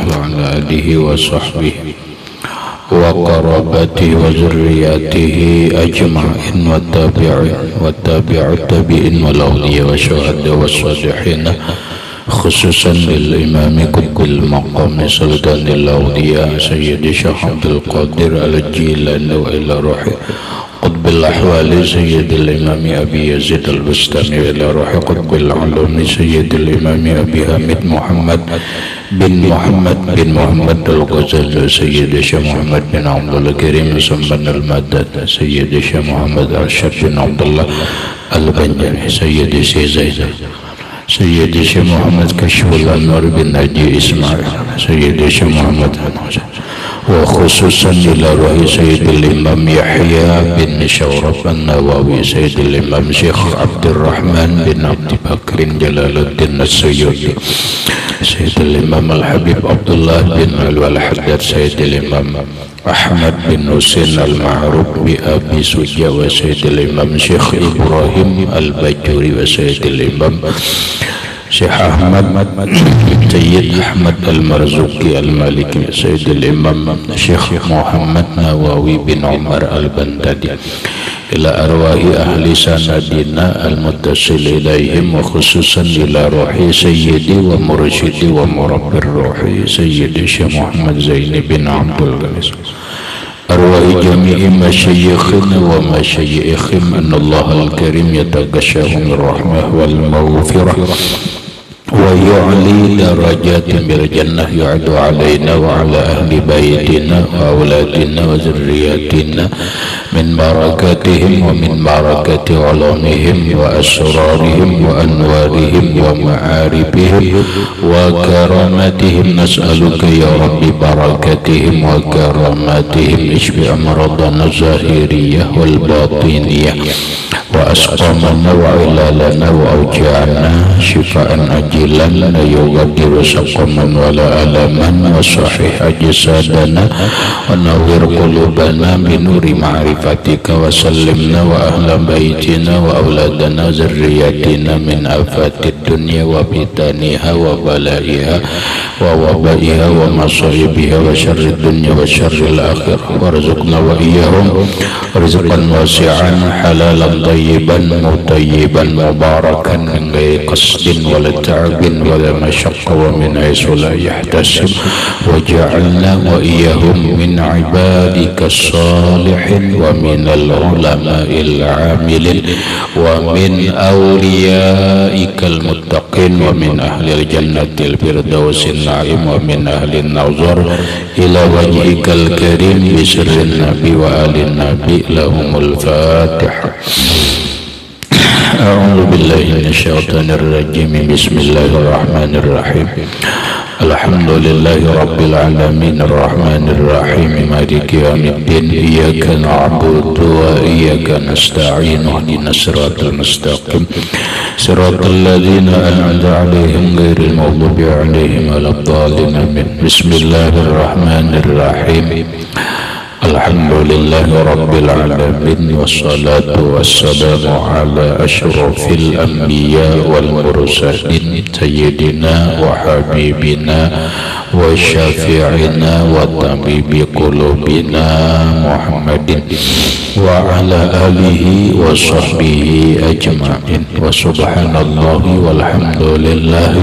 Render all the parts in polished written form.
وعلى آله وصحبه وقرابته وذرياته أجمعين والتابع التابعين والأولياء والشهداء والصالحين خصوصا للإمام قطب المقام سلطان الأولياء سيد الشيخ عبد القادر الجيلاني وإلى روح قطب الأحوال سيد الإمام أبي يزيد البستاني وإلى روح قطب العلوم سيد الإمام أبي حامد محمد بن محمد الغزالي سيد الشيخ محمد بن عبد الله الكريم سمن المدد سيد الشيخ محمد أرشد بن عبد الله البنجاني سيد الشيخ زيد سيد الشيخ محمد كشف الأنوار بن ناجي إسماعيل سيد الشيخ محمد وخصوصا إلى روح سيد الإمام يحيى بن شورف النووي سيد الإمام شيخ عبد الرحمن بن عبد بكر جلال الدين السيوطي سيد الإمام الحبيب عبد الله بن علوى الحداد سيد الإمام أحمد بن حسين المعروف بأبي سجا وسيد الإمام شيخ إبراهيم البجوري وسيد الإمام شيخ أحمد سيد أحمد المرزوقي المالكي سيد الإمام شيخ محمد نواوي بن عمر البندادي إلى أرواح أهل سندنا المتصل إليهم وخصوصا إلى روحي سيدي ومرشدي ومربي الروح سيدي شيخ محمد زين بن عبد الغني أرواح جميع مشايخنا ومشايخهم أن الله الكريم يتغشاهم الرحمة والمغفرة ويعلي درجات بالجنة يعد علينا وعلى أهل بيتنا وأولادنا وذرياتنا من بركاتهم ومن بركة علومهم وأسرارهم وأنوارهم ومعارفهم وكراماتهم نسألك يا رب بركاتهم وكراماتهم اشف أمراضنا الظاهرية والباطنية وأسقامنا وعلالنا وأوجاعنا شفاء عاجلا لا يغادر سقما ولا ألما وصحح أجسادنا ونور قلوبنا بنور معرفتك وسلمنا وأهل بيتنا وأولادنا ذرياتنا من آفات الدنيا وفتنها وبلائها ووبائها ومصائبها وشر الدنيا وشر الآخرة وارزقنا وإياهم رزقا واسعا حلالا طيبا مطيبا مباركا من غير قصد ولا تعب ولا مشقة ومن حيث لا يحتسب وجعلنا وإياهم من عبادك الصالحين ومن العلماء العاملين ومن أوليائك المتقين ومن أهل الجنة الفردوس النعيم ومن أهل النظر إلى وجهك الكريم بسر النبي وآل النبي لهم الفاتحة. أعوذ بالله من الشيطان الرجيم بسم الله الرحمن الرحيم الحمد لله رب العالمين الرحمن الرحيم مالك يوم الدين إياك نعبد وإياك نستعين اهدنا الصراط المستقيم صراط الذين أنعمت عليهم غير المغضوب عليهم ولا الضالين آمين. بسم الله الرحمن الرحيم الحمد لله رب العالمين والصلاة والسلام على أشرف الأنبياء والمرسلين سيدنا وحبيبنا وشافعنا وطبيب قلوبنا محمد وعلى آله وصحبه أجمعين وسبحان الله والحمد لله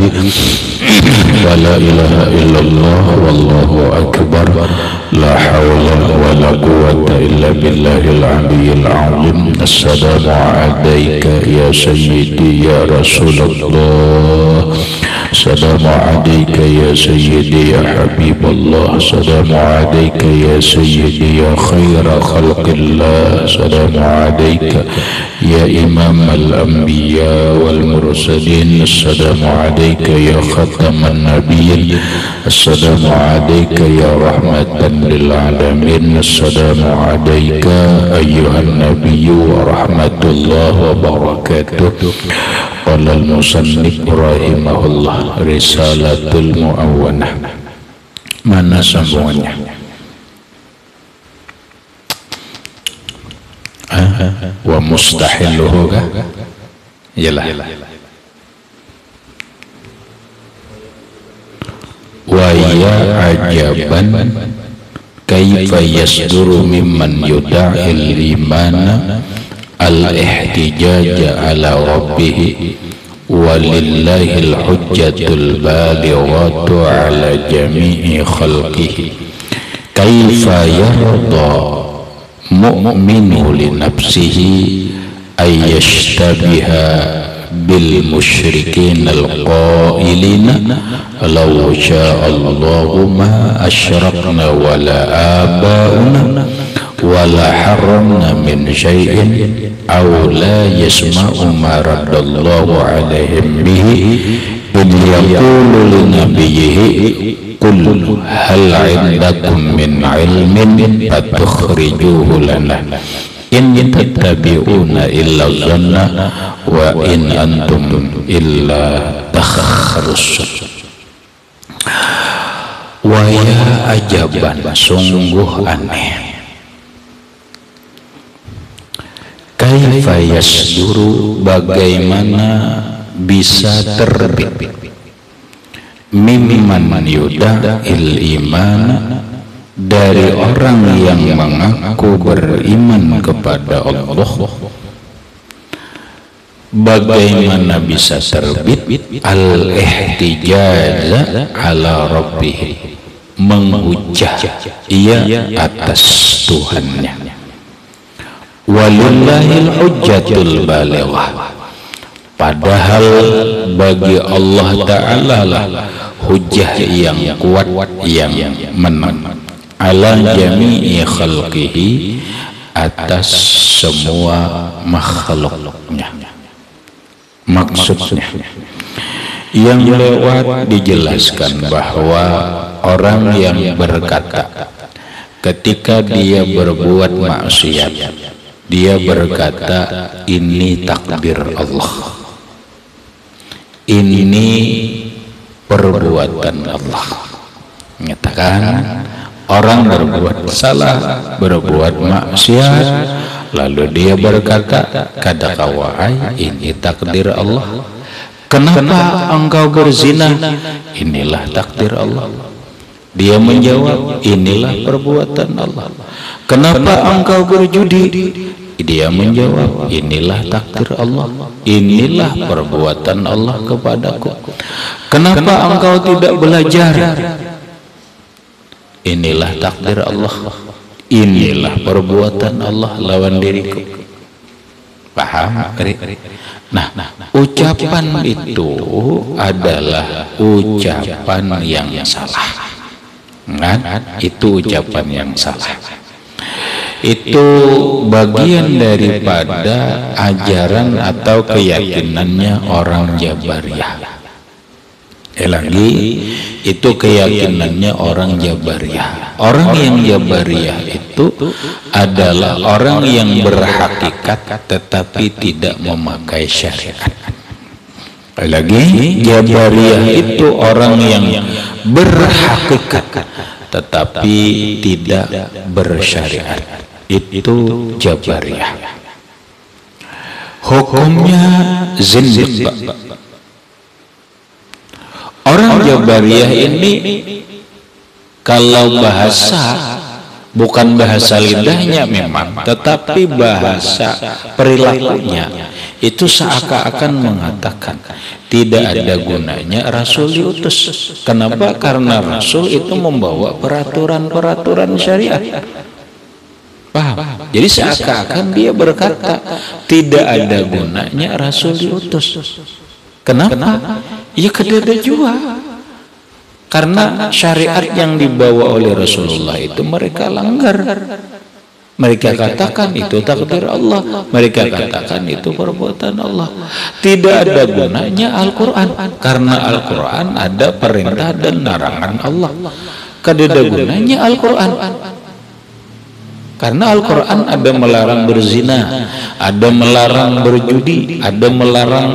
ولا إله إلا الله والله أكبر لا حول ولا قوة إلا بالله العلي العظيم. السلام عليك يا سيدي يا رسول الله السلام عليك يا سيدي يا حبيب الله السلام عليك يا سيدي يا خير خلق الله السلام عليك يا إمام الأنبياء والمرسلين السلام عليك يا ختم النبيين السلام عليك يا رحمة للعالمين السلام عليك أيها النبي ورحمة الله وبركاته. قال المصنف رحمه الله Risalatul Mu'awwanah. Mana sambungannya? Wa mustahiluhu kah? Iyalah. Wa ya ajaban kaifa yasduru mimman yuda'il imana al-ihtijaja ala rabbih walillahil hujjatul balighatu ala jami'i khalqihi kaifa yarda mu'minu li nafsihi ayyashtabiha bil musyrikin al-qailina law sya'allahu ma asyrakna wala aba'una wala haramna min syai'in aw la yasma'u ma raddallahu alaihim bihi in yaqulu li nabiyyihi qul hal 'indakum min 'ilmin fatukhrijuhu lana in tattabi'una illa dhanna wa in antum illa takhrusun. Wa ya ajaban, sungguh aneh, kaifa yasduru, bagaimana bisa terbit, mimman yuda'il imana, dari orang yang mengaku beriman kepada Allah, bagaimana bisa terbit al-ihtijaza ala rabbih, menghujah ia atas Tuhannya. Walillahil hujjatul balighah, padahal bagi Allah Ta'ala lah hujjah yang kuat, yang menang, ala jami'i khalqihi, atas semua makhluknya. Maksudnya yang lewat dijelaskan bahwa orang yang berkata ketika dia berbuat maksiat, dia berkata ini takdir Allah, ini perbuatan Allah. Menyatakan orang berbuat salah, berbuat maksiat, lalu dia berkata kata wahai ini takdir Allah. Kenapa engkau berzina? Inilah takdir Allah. Dia menjawab inilah perbuatan Allah. Kenapa engkau berjudi? Dia menjawab inilah takdir Allah, inilah perbuatan Allah kepadaku. Kenapa engkau tidak belajar? Inilah takdir Allah, inilah perbuatan Allah lawan diriku. Paham? Nah, ucapan itu adalah ucapan yang salah. Kan? Itu ucapan yang salah. Itu bagian daripada ajaran atau keyakinannya orang Jabariyah. Lagi itu keyakinannya orang Jabariyah. Orang yang Jabariyah itu adalah orang yang berhakikat tetapi tidak memakai syariat. Lagi Jabariyah itu orang yang berhakikat tetapi tidak bersyariat. Itu Jabariyah. Hukumnya zindiq. Orang Jabariyah ini kalau bahasa bukan bahasa lidahnya memang, tetapi bahasa perilakunya itu seakan-akan mengatakan tidak ada gunanya Rasul diutus. Kenapa? Karena Rasul itu membawa peraturan-peraturan syariat. Paham? Jadi seakan-akan dia berkata tidak ada gunanya Rasul diutus. Kenapa? Ya kedada juga. Karena syariat yang dibawa oleh Rasulullah itu mereka langgar. Mereka katakan itu takdir Allah, mereka katakan itu perbuatan Allah. Tidak ada gunanya Al-Quran, karena Al-Quran ada perintah dan larangan Allah. Kedada gunanya Al-Quran, karena Al-Quran ada melarang berzina, ada melarang berjudi, ada melarang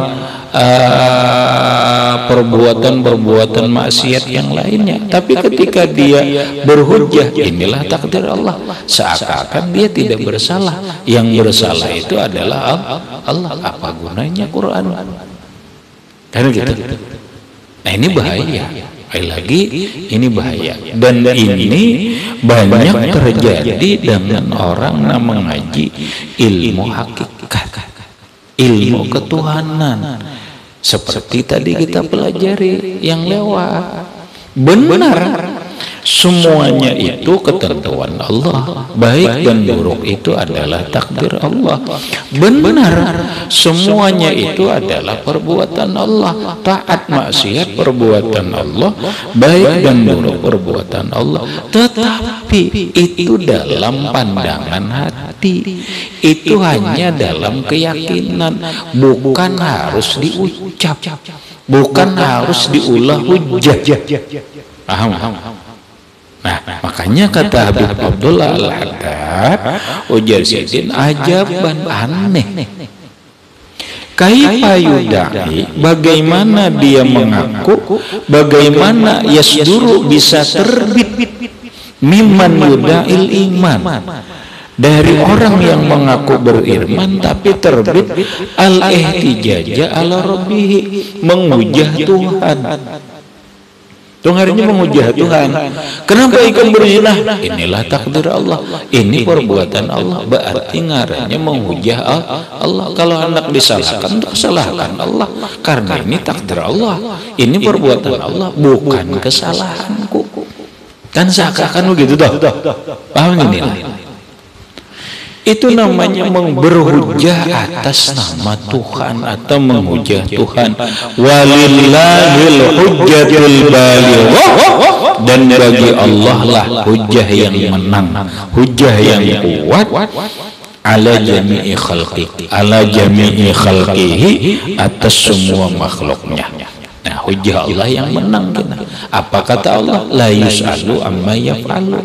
perbuatan-perbuatan maksiat yang lainnya. Tapi ketika dia berhujjah inilah takdir Allah, seakan-akan dia tidak bersalah. Yang bersalah itu adalah Allah. Apa gunanya Quran? Kan gitu. Nah ini bahaya. Lagi ini bahaya, dan ini banyak terjadi dengan orang yang mengaji ilmu hakikat, ilmu ketuhanan, seperti tadi kita pelajari yang lewat. Benar, semuanya itu ketentuan Allah, baik dan buruk itu adalah takdir Allah. Benar, semuanya itu adalah perbuatan Allah, taat maksiat perbuatan Allah, baik dan buruk perbuatan Allah. Tetapi itu dalam pandangan hati, itu hanya dalam keyakinan, bukan harus diucap, bukan harus diulah hujah. Paham? Nah, makanya kata Habib Abdullah Al-Haddad, ujar Sayyidin, ajaban aneh. Kaifa yudai, bagaimana dia mengaku, bagaimana yasduru bisa terbit mimman yudail iman, dari orang yang mengaku beriman tapi terbit al-ihtijaja ala rabbihi, menghujah Tuhan. Tunggarnya menghujah Tuhan. Kenapa ikan berzina? Inilah takdir Allah, ini perbuatan Allah. Berarti ngaranya menghujah Allah. Kalau hendak disalahkan, salahkan Allah, karena ini takdir Allah, ini perbuatan Allah, bukan kesalahanku. Kan seakan-akan begitu toh. Paham ini? Itu namanya berhujah atas nama Tuhan atau menghujah Tuhan. Walillahil hujjatul balighah, dan bagi Allah lah hujah yang menang, hujah yang kuat, ala jami'i khalqihi, ala jami'i khalqihi, atas semua makhluknya. Nah, hujah Allah yang menang. Apa kata Allah? La yus'alu amma yaf'alu,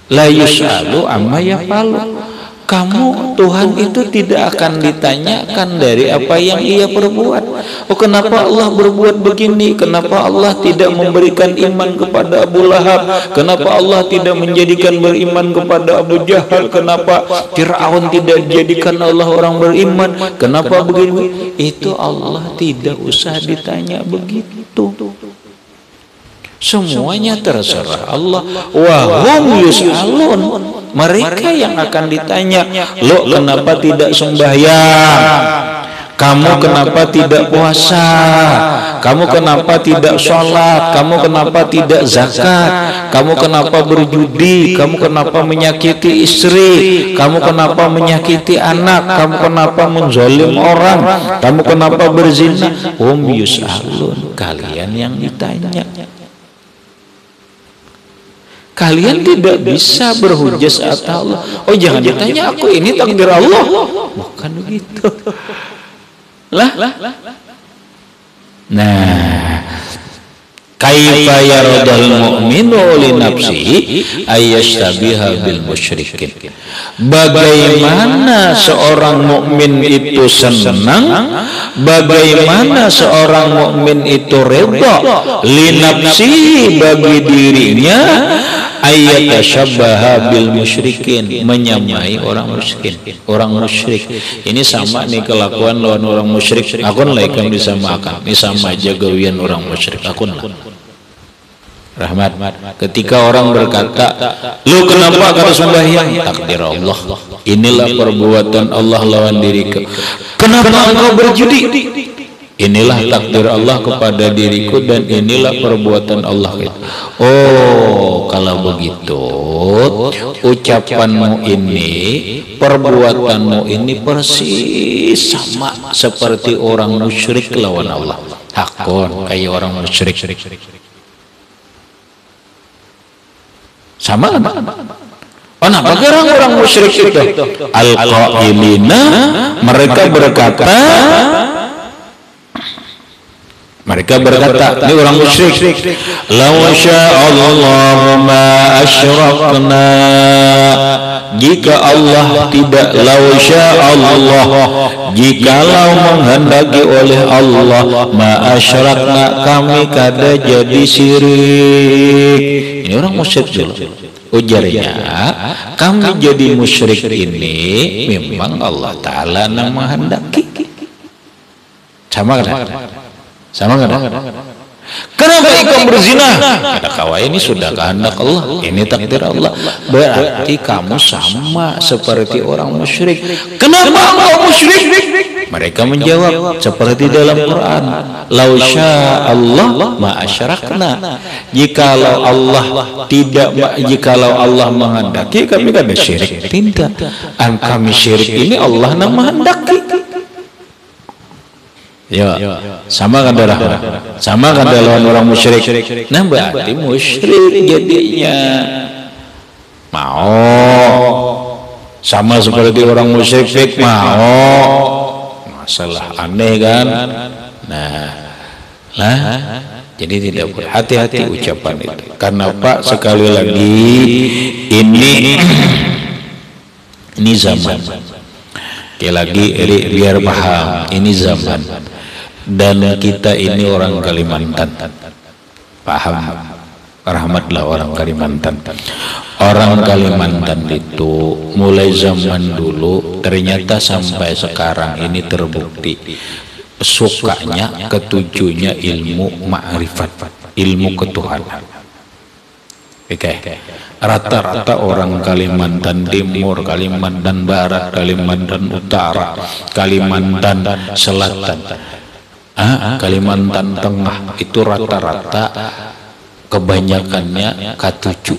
la yus'alu amma yaf'alu. Kamu, Tuhan itu tidak akan ditanyakan dari apa yang ia perbuat. Oh, kenapa Allah berbuat begini? Kenapa Allah tidak memberikan iman kepada Abu Lahab? Kenapa Allah tidak menjadikan beriman kepada Abu Jahal? Kenapa Fir'aun tidak dijadikan Allah orang beriman? Kenapa begini? Itu Allah tidak usah ditanya begitu. Semuanya terserah Allah. Wahum yus'alun, mereka yang akan ditanya. Lo kenapa tidak sembahyang? Kamu kenapa tidak puasa? Kamu kenapa tidak sholat? Kamu kenapa tidak zakat? Kamu kenapa berjudi? Kamu kenapa menyakiti istri? Kamu kenapa menyakiti anak? Kamu kenapa menzalim orang? Kamu kenapa berzina? Yus'alun, kalian yang ditanya. Kalian tidak bisa berhujjah saat Allah. Oh, jangan ditanya aku, ini takdir Allah. Bukan begitu. Lah. Nah, kaifa yaradul mu'minu li nafsihi ayyashtabiha bil musyrikin. Bagaimana seorang mukmin itu senang, bagaimana seorang mukmin itu redha li nafsihi, bagi dirinya, ayyatashabbaha bil musyrikin, menyamai orang musyrik. Orang musyrik ini sama nih kelakuan lawan orang musyrik. Akun laikam disamakan. Ini sama aja gawian orang musyrik. Akun lah. Rahmat, ketika orang berkata, lu kenapa kata sembahyang? Takdir Allah. Inilah perbuatan Allah lawan diriku. Kenapa engkau berjudi? Inilah takdir Allah kepada diriku dan inilah perbuatan Allah. Oh, kalau begitu ucapanmu ini, perbuatanmu ini persis sama seperti orang musyrik lawan Allah. Hakon kayak orang musyrik. Sama kan? Oh, nah, bagaimana orang musyrik itu? Al-qailina, mereka berkata, ini orang musyrik, law sya'allahu ma asyrakna, jika Allah tidak, law sya'allah, jikalau menghendaki oleh Allah, ma asyrakna, kami kada jadi syirik. Ini orang musyrik dulu. Ujarnya, kami jadi musyrik ini memang Allah Ta'ala yang menghendaki. Sama kan? Sama kan? Kenapa engkau berzina? Kata kawan, ini sudah kehendak Allah, ini takdir Allah. Berarti kamu sama seperti orang musyrik. Kenapa engkau musyrik? Mereka menjawab seperti dalam Quran, "Lau syaa Allah ma asyrakna." Jikalau Allah menghendaki, kami kan syirik. Tidak. Kami syirik ini Allah yang menghendaki. Ya, sama kan darah, sama kan lawan orang musyrik. Nah, berarti musyrik jadinya. Mau sama seperti orang musyrik, mau. Masalah aneh kan? Nah, jadi tidak berhati-hati ucapan itu. Karena Pak, sekali lagi ini zaman. Sekali lagi biar paham, ini zaman. Dan kita ini orang Kalimantan, paham? Rahmatlah orang Kalimantan. Orang Kalimantan itu mulai zaman dulu ternyata sampai sekarang ini terbukti sukanya, ketujuhnya ilmu ma'rifat, ilmu ketuhanan. Oke. Rata-rata orang Kalimantan Timur, Kalimantan Barat, Kalimantan Utara, Kalimantan Selatan, Kalimantan Tengah itu rata-rata kebanyakannya K7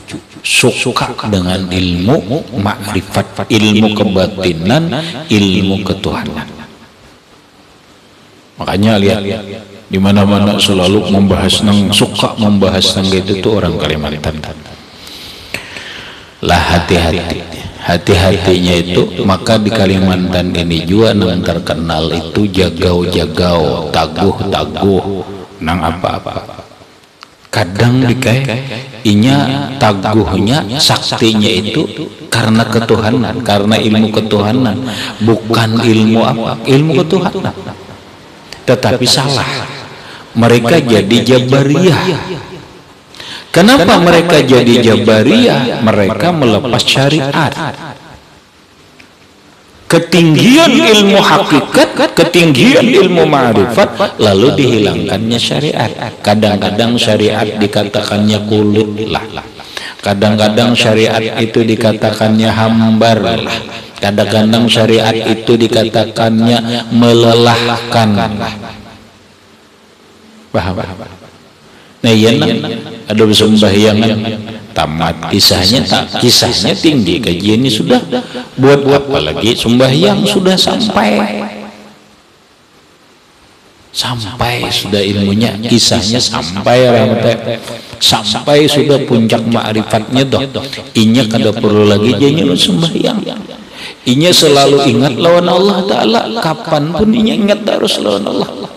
suka dengan ilmu makrifat, ilmu kebatinan, ilmu ketuhanan. Makanya lihat di mana-mana selalu membahas suka membahas itu tuh orang Kalimantan. Lah hati-hatinya itu, maka di Kalimantan ini juga yang terkenal itu jagau-jagau, taguh-taguh, nang apa-apa. Kadang inya taguhnya, saktinya itu karena ketuhanan, karena ilmu ketuhanan, bukan ilmu apa, ilmu ketuhanan. Tetapi salah, mereka jadi Jabariyah. Kenapa mereka jadi Jabariyah? Mereka melepas syariat. Ketinggian ilmu hakikat, ketinggian ilmu ma'rifat, lalu dihilangkannya syariat. Kadang-kadang syariat dikatakannya kulit lah. Kadang-kadang syariat itu dikatakannya hambar lah. Kadang-kadang syariat itu dikatakannya melelahkan. Paham? Nah, iya, ada sembahyangan tamat, kisahnya tinggi, kajiannya sudah, buat apa lagi sembahyang, sudah sampai sudah ilmunya, kisahnya sampai sudah puncak ma'rifatnya doh. Inya kada perlu lagi jadinya sembahyang. Inya selalu ingat lawan Allah Ta'ala, kapanpun inya ingat terus lawan Allah.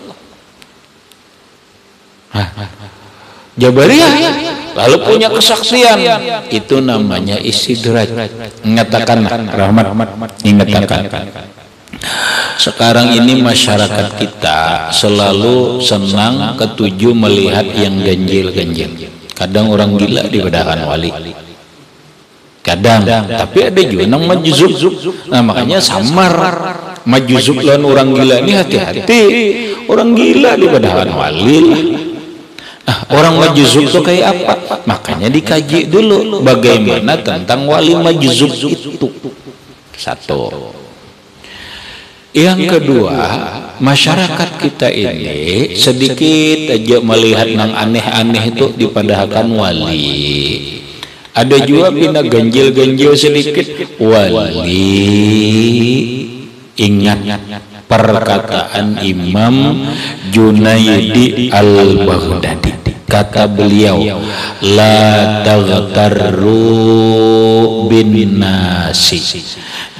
Jabariyah lalu punya kesaksian, itu namanya istidraj. Mengatakan rahmat, ingatkan. Sekarang ini masyarakat kita selalu senang ketujuh melihat yang ganjil. Kadang orang gila dibedahkan wali, kadang, tapi ada juga yang majuzub. Nah, makanya samar majuzub lawan orang gila ini, hati-hati. Orang gila dibedahkan wali lah. Orang majuzub itu kayak apa? Makanya dikaji dulu bagaimana tentang wali majuzub itu. Satu. Yang kedua, masyarakat kita ini sedikit aja melihat yang aneh-aneh itu dipadahkan wali. Ada juga pindah ganjil-ganjil sedikit wali. Ingat perkataan Imam Junaidi al-Baghdadi, kata beliau, la taghtarru bin nasi,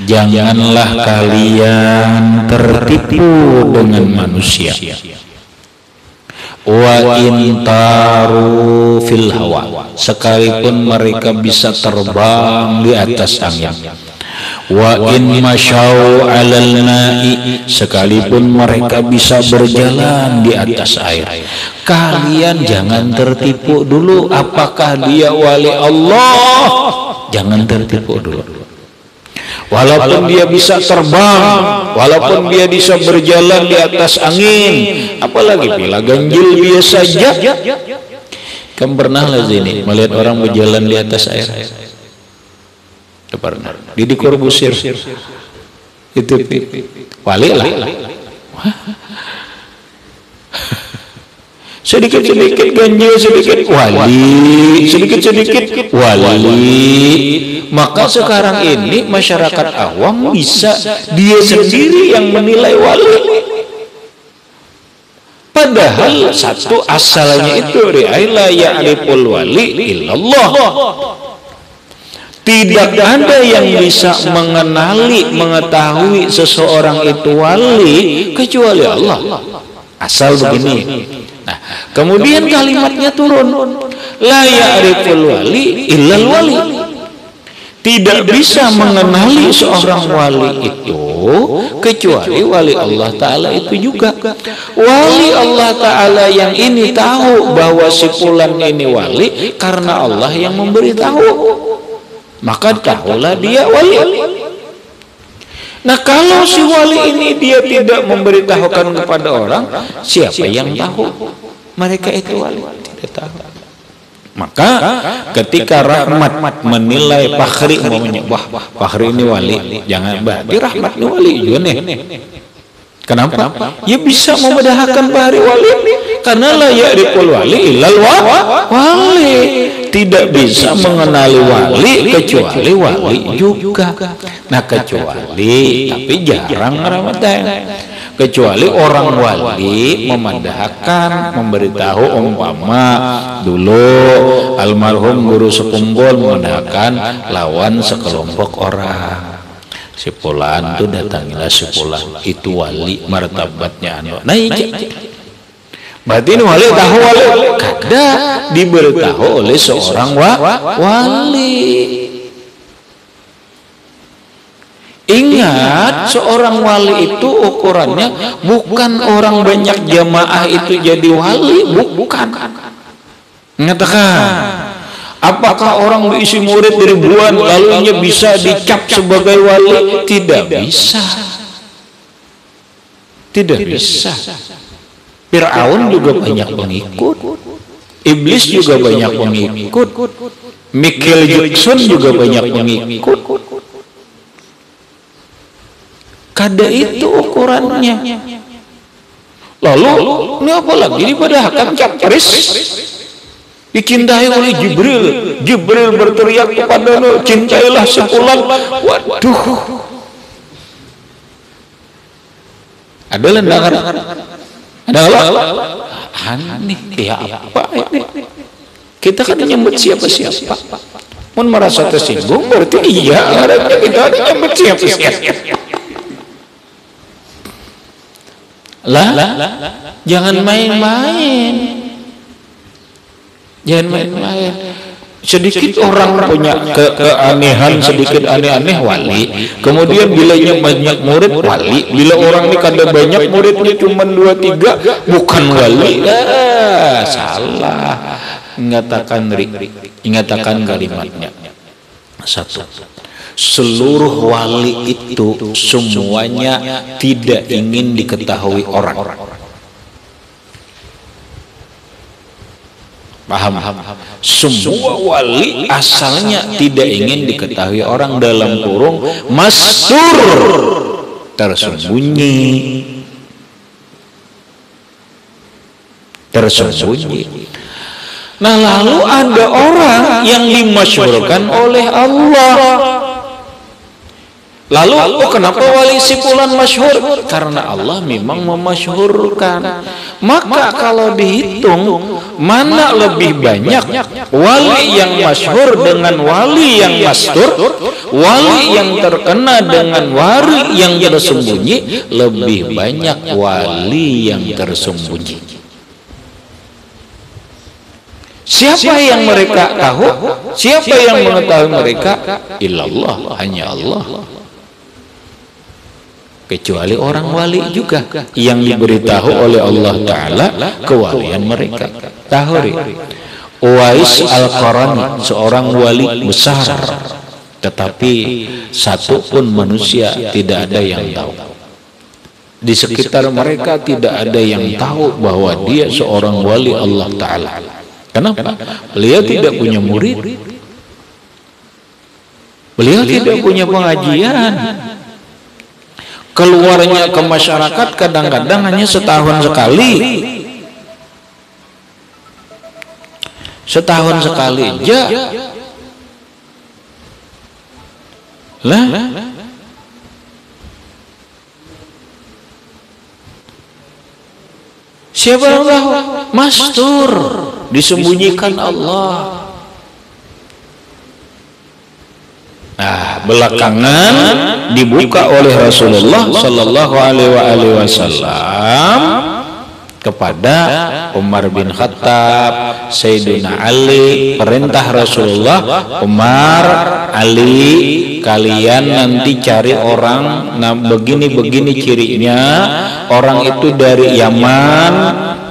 janganlah kalian tertipu dengan manusia. Wa intaru fil hawa, sekalipun mereka bisa terbang di atas angin. Wa in masyau alal na'i, sekalipun mereka bisa berjalan di atas air. Kalian jangan tertipu dulu apakah dia wali Allah, jangan tertipu dulu. walaupun dia bisa terbang, walaupun dia bisa berjalan di atas angin, apalagi bila ganjil biasa saja. Kamu pernah lah sini melihat orang berjalan di atas air? Pernah. Di Corbusier itu wali lah. Sedikit-sedikit ganjil, sedikit wali, sedikit-sedikit wali. Maka sekarang ini masyarakat awam bisa dia sendiri yang menilai wali. Padahal satu asalnya itu la ya'riful wali illallah. Tidak ada yang bisa mengenali, mengetahui seseorang itu wali kecuali Allah. Asal begini. Nah, kemudian kalimatnya turun. La ya'riful wali illal wali. Tidak bisa mengenali seorang wali itu kecuali wali Allah Ta'ala itu juga. Wali Allah Ta'ala yang ini tahu bahwa si fulan ini wali karena Allah yang memberitahu. Maka tahulah dia wali. Nah, kalau si wali ini dia tidak memberitahukan kepada orang, siapa yang tahu mereka itu wali? Tidak tahu. Maka ketika Rahmat menilai Fakhri, umpamanya, wah Fakhri ini wali, jangan berarti Rahmat ini wali juga nih. Kenapa? Ya bisa membedakan Fakhri wali karena la ya'riful wali illal wali. Tidak bisa mengenali wali kecuali wali juga. Nah, kecuali tapi jarang Ramadan. Kecuali orang wali memandahkan, memberitahu, umpama dulu almarhum guru sekumpul memandahkan lawan sekelompok orang. Si fulan itu datangilah si fulan, itu wali martabatnya naik. Berarti ini wali tahu wali kada diberitahu oleh seorang wali. Ingat, seorang wali itu ukurannya bukan orang banyak jamaah itu jadi wali, bukan. Mengatakan, apakah orang diisi murid ribuan lalunya bisa dicap sebagai wali? Tidak bisa. Tidak bisa. Fir'aun juga banyak pengikut, Iblis juga banyak pengikut, Michael Jackson juga banyak pengikut. Kada itu ukurannya. Lalu ini apa lagi daripada hakam capres dicintai oleh Jibril. Jibril berteriak kepada cintailah si fulan. Waduh, ada lendangan. Ada aneh ya apa ini? Kita kan nyambut siapa-siapa. Mun merasa tersinggung berarti iya harapnya kita nyambut siapa-siapa. Lah, jangan main-main. Jangan main-main. Sedikit orang punya keanehan, sedikit aneh-aneh wali. Kemudian bilanya banyak murid wali. Bila orang ini kada banyak muridnya cuma 2-3 bukan wali. Salah. Ingatakan kalimatnya. Satu. Seluruh wali itu semuanya tidak ingin diketahui orang. Paham? Semua wali asalnya tidak ingin diketahui orang, dalam kurung mastur, tersembunyi. Nah, lalu ada orang yang dimasyhurkan oleh Allah. Lalu kenapa wali si fulan masyhur? Karena Allah memang memasyhurkan. Maka kalau dihitung mana lebih banyak wali yang masyhur dengan wali yang mastur, wali yang terkena dengan wali yang tersembunyi, lebih banyak wali yang tersembunyi. Siapa yang mereka tahu? Siapa yang mengetahui mereka? Illallah, hanya Allah. Kecuali orang wali juga yang diberitahu oleh Allah Ta'ala kewalian mereka. Tahuri Uwais Al-Qarani, seorang wali besar tetapi satu pun manusia tidak ada yang tahu. Di sekitar mereka tidak ada yang tahu bahwa dia seorang wali Allah Ta'ala. Kenapa? Beliau tidak punya murid, beliau tidak punya pengajian, keluarnya ke masyarakat kadang-kadang hanya setahun sekali. Setahun sekali aja lah. Siapa yang tahu? Mastur, disembunyikan Allah. Nah, belakangan dibuka oleh Rasulullah Sallallahu Alaihi Wasallam kepada Umar bin Khattab, Sayyidina Ali, perintah Rasulullah, Umar, Ali, kalian nanti cari orang, nah begini-begini cirinya, orang itu dari Yaman,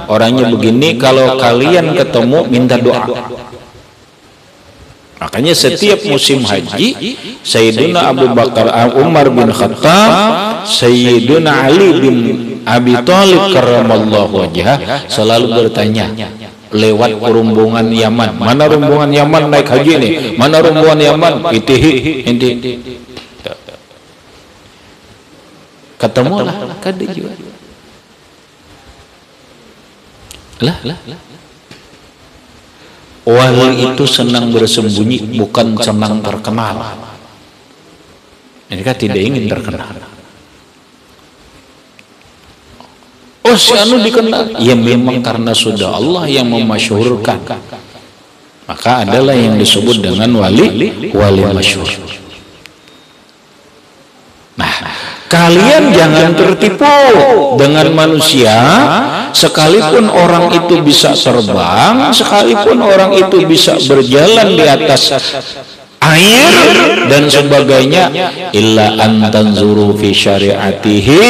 orangnya begini, kalau kalian ketemu minta doa. Makanya setiap musim haji, Sayyidina Abu Bakar, Umar bin Khattab, Sayyidina Ali bin Abi Thalib karramallahu wajhah selalu bertanya lewat rombongan Yaman. Mana rombongan Yaman naik haji nih? Mana rombongan Yaman? Inti. Ketemulah kada juga. Lah. Wali itu senang bersembunyi, bukan senang terkenal. Mereka tidak ingin terkenal. Oh, si anu dikenal. Ya memang karena sudah Allah yang memasyhurkan. Maka adalah yang disebut dengan wali masyhur. Nah, kalian jangan tertipu dengan manusia. Sekalipun orang itu bisa terbang, sekalipun orang itu bisa berjalan di atas air dan sebagainya, illa antanzuru fi syariatihi,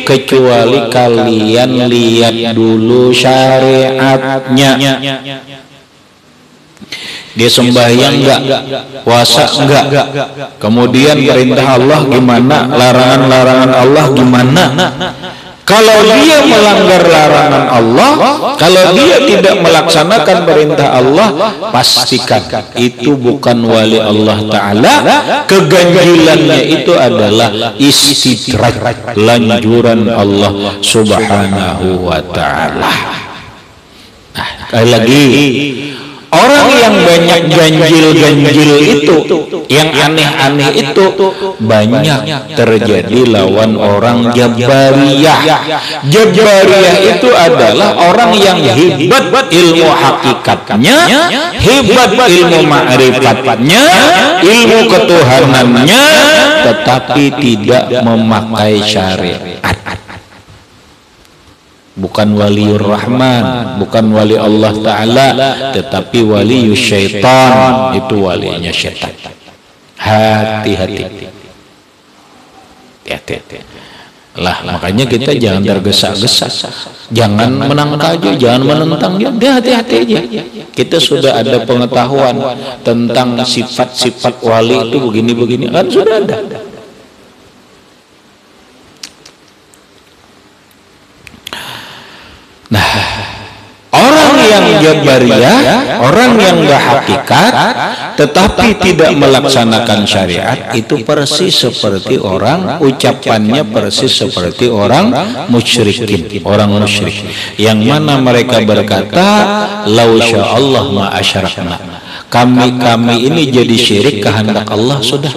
kecuali kalian lihat dulu syariatnya. Dia sembahyang enggak, puasa enggak, kemudian perintah Allah gimana, larangan-larangan Allah gimana. Kalau dia melanggar larangan Allah, kalau dia tidak melaksanakan perintah Allah, pastikan itu bukan wali Allah Ta'ala. Keganjilannya itu adalah istidraj, lanjuran Allah Subhanahu wa Ta'ala. Nah, sekali lagi, orang yang banyak ganjil-ganjil itu, yang aneh-aneh itu, banyak terjadi lawan orang Jabariyah. Jabariyah itu adalah orang yang hebat ilmu hakikatnya, hebat ilmu ma'rifatnya, ilmu ketuhanannya, tetapi tidak memakai syariat. Bukan waliur rahman, bukan wali Allah Ta'ala, tetapi wali syaitan, itu walinya syaitan. Hati-hati. Lah, makanya kita jangan tergesa-gesa, jangan menangkal aja, jangan menentang dia, hati-hati aja. Kita sudah ada pengetahuan tentang sifat-sifat wali itu begini-begini, kan sudah ada. Nah, orang yang jabariyah, orang yang gak hakikat, tetapi tidak melaksanakan syariat, itu persis seperti orang, ucapannya persis seperti orang musyrikin, orang musyrik, yang mana mereka berkata, lau sya'allah ma asyrakna, kami ini jadi syirik kehendak Allah sudah.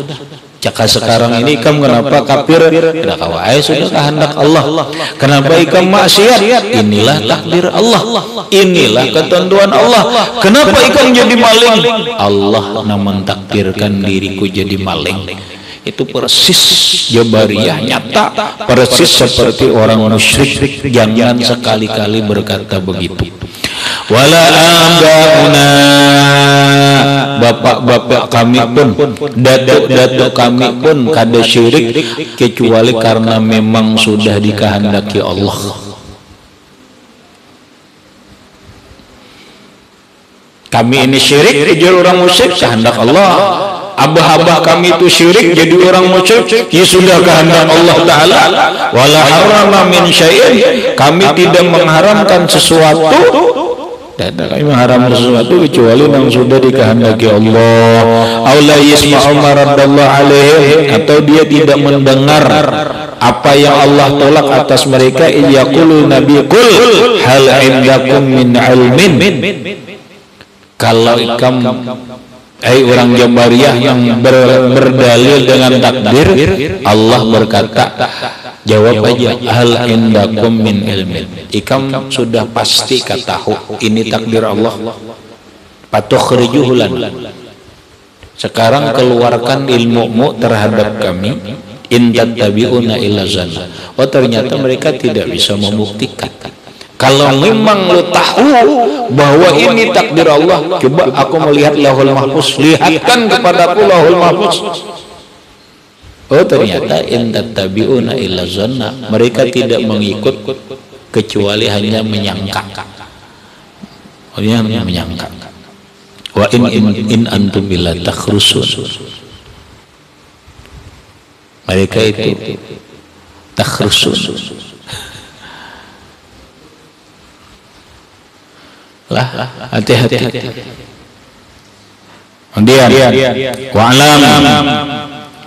Jika sekarang ini kamu kenapa kafir? Tidak kawai sudah kehendak Allah. Kenapa ikam maksiat? Inilah takdir Allah. Inilah ketentuan Allah. Kenapa ikam jadi maling? Allah mentakdirkan diriku jadi maling. Itu persis Jabariyah, nyata persis seperti orang musyrik. Jangan sekali-kali berkata begitu. Wala abauna, bapak-bapak kami pun, datuk-datuk kami pun kada syirik, kecuali karena memang sudah dikehendaki Allah. Kami ini syirik, kejar orang musyrik, kehendak Allah. abah-abah kami itu syirik jadi orang musyrik, ya sudah kehendak Allah Ta'ala. Wala harrama min syai'in, kami tidak mengharamkan sesuatu, tidak kami mengharamkan sesuatu kecuali yang sudah dikehendaki Allah. Aula yasma'u maradallahu alaihim, atau dia tidak mendengar apa yang Allah tolak atas mereka. Yaqulu nabi qul hal indakum min ilmin, kalau kamu orang Jabariyah yang berdalil dengan takdir, Allah berkata, jawab aja, hal indakum min ilmin, ikam sudah pasti katahu ini takdir Allah, patukhrijuhu lana, sekarang keluarkan ilmumu terhadap kami. In tattabi'una illa zanna, oh ternyata mereka tidak bisa membuktikan. Kalau memang lo tahu bahwa ini takdir Allah, coba aku melihat Lauhul Mahfuz, lihatkan kepadaku Lauhul Mahfuz. Oh ternyata in tattabi'una illa zanna, mereka tidak mengikut kecuali hanya menyangka. Oh ya, menyangka. Wa in antum illa takhrusun, mereka itu takhrusun. Lah hati-hati. Kemudian wa'lam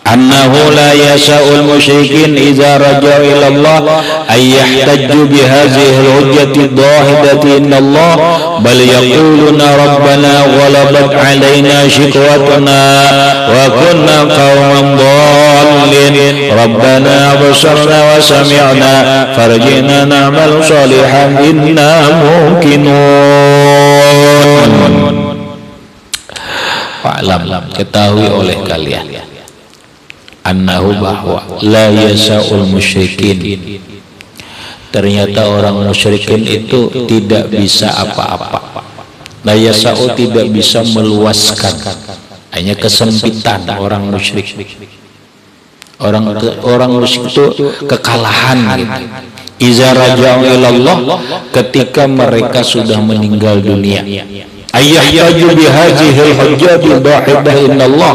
annahu la yasa'ul musyrikin idza raja'u ila Allah ay yahtajju bi hadhihi al-hujjati ad-dahidati inna Allah bal yaquluna rabbana ghalabat 'alaina shiqwatuna wa kunna qauman dhalin rabbana absarna wa sami'na farjina na'mal salihan inna muqinun. Fa'lam, ketahui oleh kalian, annahu bahwa la yasa'ul musyrikin, ternyata orang musyrikin itu tidak bisa apa-apa. La yasa'u, tidak bisa meluaskan, hanya kesempitan orang musyrik. Orang musyrik itu kekalahan gitu. Iza raja'u ilallah, ketika mereka sudah meninggal dunia. Ayyahtaju bihadhil hujjatil dahidah innallah,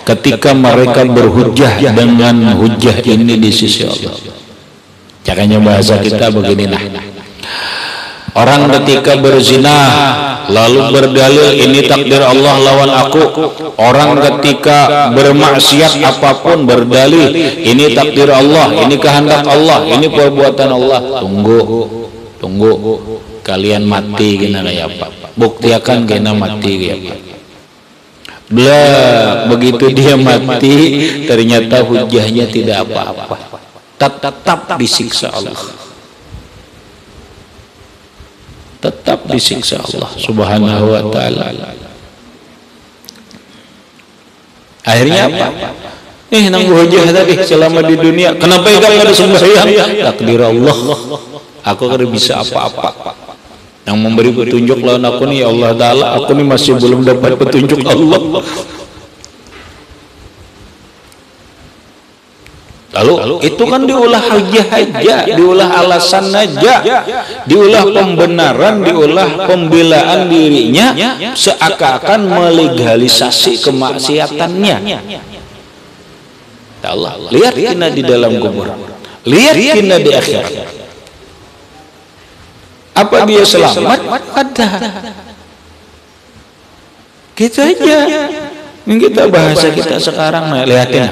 ketika mereka berhujjah dengan hujjah ini di sisi Allah. Caranya bahasa kita beginilah, orang ketika berzina lalu berdalil ini takdir Allah lawan aku. Orang ketika bermaksiat apapun berdalil ini takdir Allah, ini kehendak Allah, ini perbuatan Allah. Tunggu kalian mati gina ya Pak, buktiakan gina mati ya Pak. Blah, begitu dia mati ternyata hujahnya tidak apa-apa, tetap disiksa Allah, tetap disiksa Allah Subhanahu wa ta'ala. Akhirnya apa? Nang hujah tadi selama di dunia, kenapa enggak ada sembahyang? Takdir Allah, aku kan bisa apa-apa. Yang memberi petunjuk lawan aku nih Allah Ta'ala, aku nih masih belum dapat petunjuk Allah. Lalu itu kan diulah hujah aja, diulah alasan aja, diulah pembenaran, diulah pembelaan dirinya, seakan-akan melegalisasi kemaksiatannya. Ya Allah, lihat kita di dalam kubur, lihat kita di akhirat. Apa dia selamat? Ada. Gitu aja. Ini kita bahasa kita sekarang, lihatin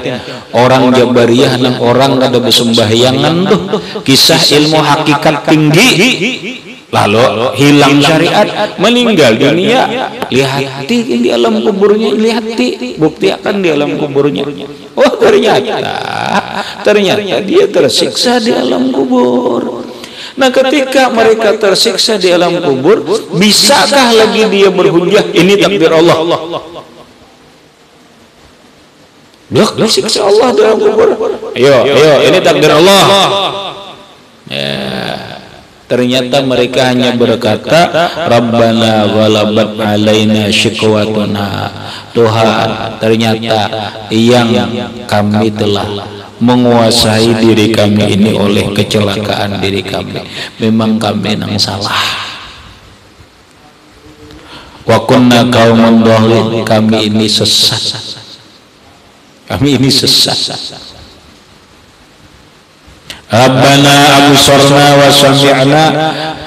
orang Jabariyah nang orang ada bersembahyangan tuh, kisah ilmu hakikat tinggi, lalu hilang syariat, meninggal dunia, lihati di alam kuburnya, lihati, buktikan di alam kuburnya. Oh ternyata dia tersiksa di alam kubur. Nah ketika mereka tersiksa di alam kubur, bisakah lagi dia berhujjah ini takdir Allah? Disiksa Allah dalam kubur. Ayo, ini takdir Allah. Ya, ternyata mereka hanya berkata, Rabbana ghalabat alaina shiqwatuna. Tuhan, ternyata yang kami telah menguasai diri kami ini oleh kecelakaan diri kami. Memang kami yang salah. Wa kunna qauman dhalin, kami ini sesat. Kami ini sesat. Rabbana absarna wa sami'na.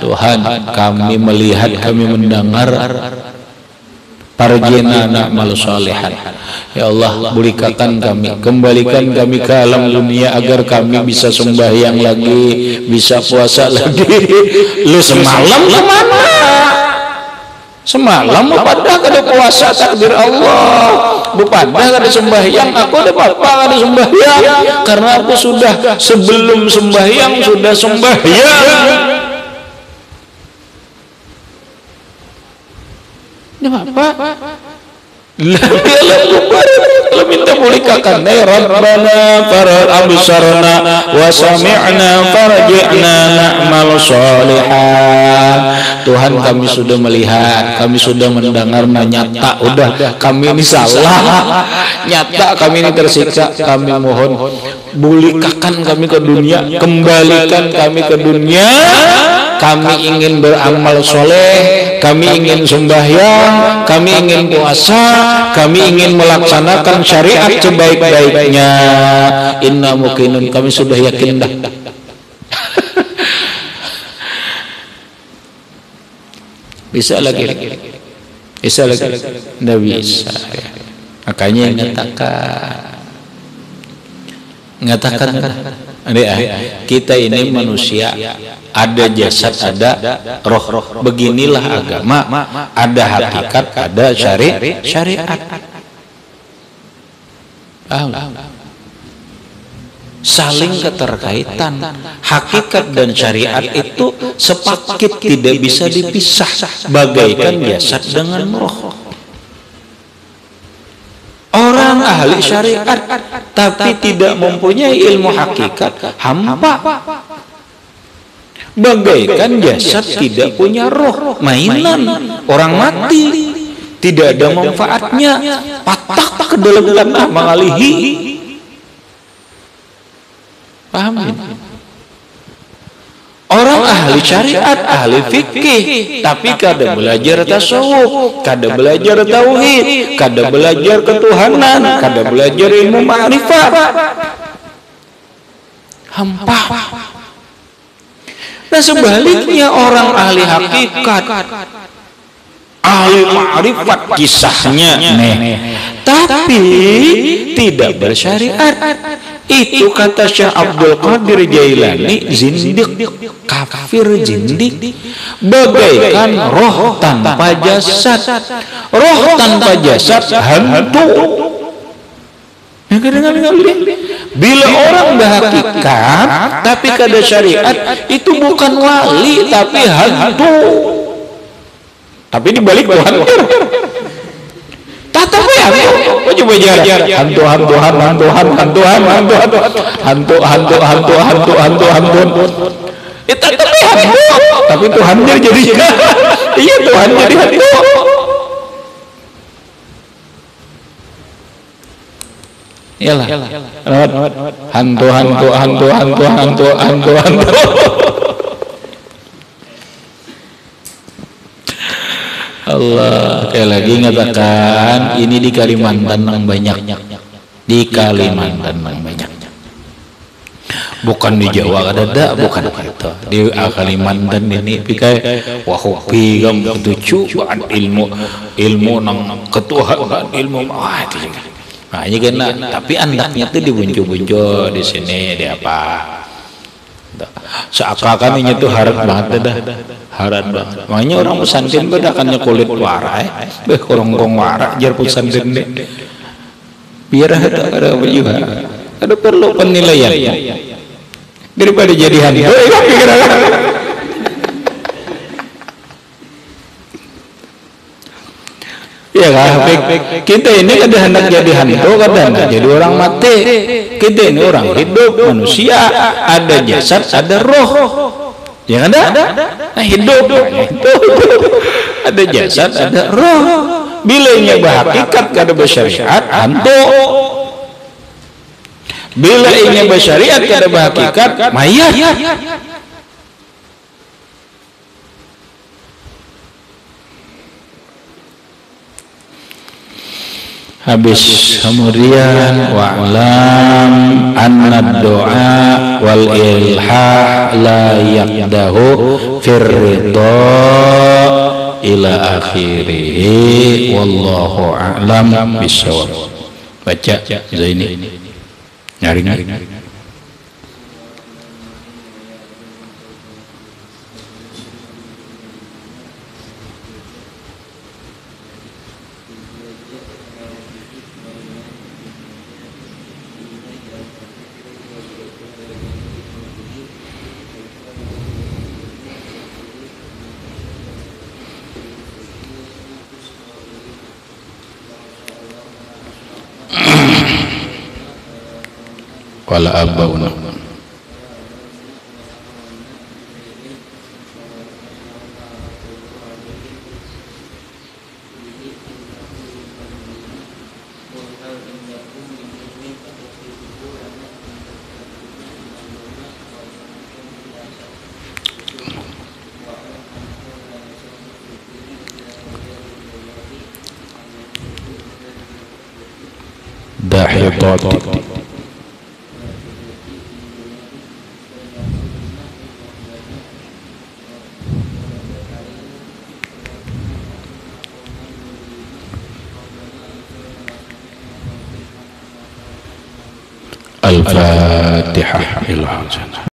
Tuhan, kami melihat, kami mendengar. Parjina na'mal sholihan. Ya Allah, berikan kami, kembalikan kami ke alam dunia agar kami bisa sembahyang lagi, bisa puasa lagi. Lu semalam kemana? Semalam pada kada puasa takdir Allah, pada kada sembahyang, aku ada apa kada sembahyang, karena aku sudah sebelum sembahyang sudah sembahyang. Ini apa? Lah minta bolehkan Rabbana farad absarna wa sami'na farji'na na'mal sholihan. Tuhan, kami sudah melihat, kami sudah mendengar, nyata udah kami ini salah, nyata kami ini tersiksa, kami mohon bolehkan kami ke dunia, kembalikan kami ke dunia. Kami ingin beramal soleh, kami ingin sembahyang, kami ingin puasa, kami ingin melaksanakan syariat sebaik-baiknya. Inna muqinun, kami sudah yakin dah. Bisa lagi, bisa lagi, tidak bisa. Makanya ngatakan, kita ini manusia, ada jasad, ada roh. Beginilah agama, ada hakikat, ada syariat. Saling keterkaitan. Hakikat dan syariat itu sepaket, tidak bisa dipisah, bagaikan jasad dengan roh. Orang ahli syariat tapi tidak mempunyai ilmu hakikat, hampa. Bagaikan jasad tidak punya roh, mainan, orang mati, tidak ada manfaatnya, patah ke dalam tanah mengalihi. Paham ya? Orang ahli syariat, ahli fikih, tapi kada belajar tasawuf, kada belajar tauhid, kada belajar ketuhanan, kada belajar ilmu ma'rifat. Hampa. Nah sebaliknya orang ahli hakikat, ahli ma'rifat kisahnya, tapi tidak bersyariat. Itu kata Syekh Abdul Qadir Jailani, zindik, kafir zindik, bagaikan roh tanpa jasad. Roh tanpa jasad hantu. Bila orang berhakikat tapi kada syariat, itu bukan wali tapi hantu. Tapi dibalik Tuhan. Tapi coba jarak hantu. Tapi Tuhan jadi iya, Tuhan jadi hantu. Iyalah. Hantu. Allah, sekali lagi ngatakan ini di Kalimantan yang banyak, di Kalimantan yang banyak, bukan di Jawa ada, bukan itu di Kalimantan ini pikai wahupi gam ketujuh ilmu nang ketuhan ilmu itu juga. Nah ini kan, tapi andaknya tuh dibuncu-buncu di sini di apa? Seakan-akan ini tuh harat banget dah, harat banget. Makanya orang pesantren bedakannya kulit warai, korong-korong warak jar pesantren deh. Biar ada juga, ada perlu penilaian daripada jadi hantu. Ya kan, kita ini kada hendak jadi hantu, kada hendak jadi orang mati. Kita ini orang hidup, manusia, ada jasad, ada roh. Ya kan ada? Nah, hidup, ada jasad, ada roh. Bila nya berhakikat kada bersyariat, hantu. Bila nya bersyariat kada berhakikat, mayat. Habis kemudian wa'lam anna doa wal ilhah la yaqdahu firridha ila akhirih wallahu a'lam bisawab. Baca Zaini nyaring. Wala abauna dahitati Al-Fatihah.